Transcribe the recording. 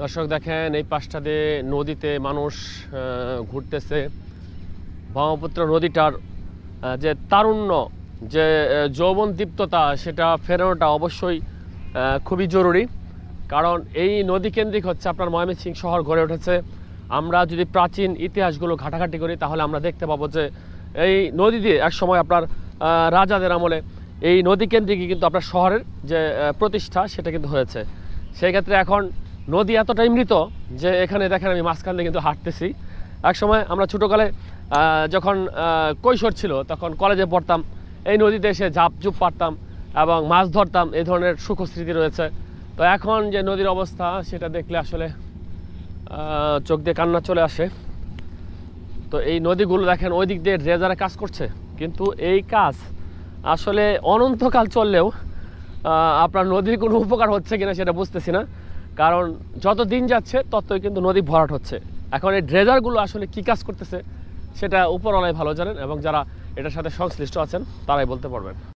দর্শক দেখেন এই পাশটা দিয়ে নদীতে মানুষ ঘুরতেছে। ব্রহ্মপুত্র নদীটার যে তারুণ্য, যে যৌবনদীপ্ততা, সেটা ফেরানোটা অবশ্যই খুবই জরুরি। কারণ এই নদী কেন্দ্রিক হচ্ছে আপনার ময়মনসিংহ শহর গড়ে উঠেছে। আমরা যদি প্রাচীন ইতিহাসগুলো ঘাটাঘাটি করি তাহলে আমরা দেখতে পাবো যে এই নদী দিয়ে একসময় আপনার রাজাদের আমলে এই নদী কেন্দ্রিকই কিন্তু আপনার শহরের যে প্রতিষ্ঠা সেটা কিন্তু হয়েছে। সেই ক্ষেত্রে এখন নদী এতটাই মৃত যে এখানে দেখেন আমি মাঝখান দিয়ে কিন্তু হাঁটতেছি। একসময় আমরা ছোটোকালে যখন কৈশোর ছিল তখন কলেজে পড়তাম, এই নদীতে এসে ঝাপঝুপ পারতাম এবং মাছ ধরতাম, এই ধরনের সুখস্মৃতি রয়েছে। তো এখন যে নদীর অবস্থা সেটা দেখলে আসলে চোখ দিয়ে কান্না চলে আসে। তো এই নদীগুলো দেখেন ওই দিক দিয়ে ড্রেজারে কাজ করছে, কিন্তু এই কাজ আসলে অনন্তকাল চললেও আপনার নদীর কোনো উপকার হচ্ছে কিনা সেটা বুঝতেছি না। কারণ যত দিন যাচ্ছে ততই কিন্তু নদী ভরাট হচ্ছে। এখন এই ড্রেজারগুলো আসলে কী কাজ করতেছে সেটা উপরওয়ালাই ভালো জানেন, এবং যারা এটার সাথে সংশ্লিষ্ট আছেন তারাই বলতে পারবেন।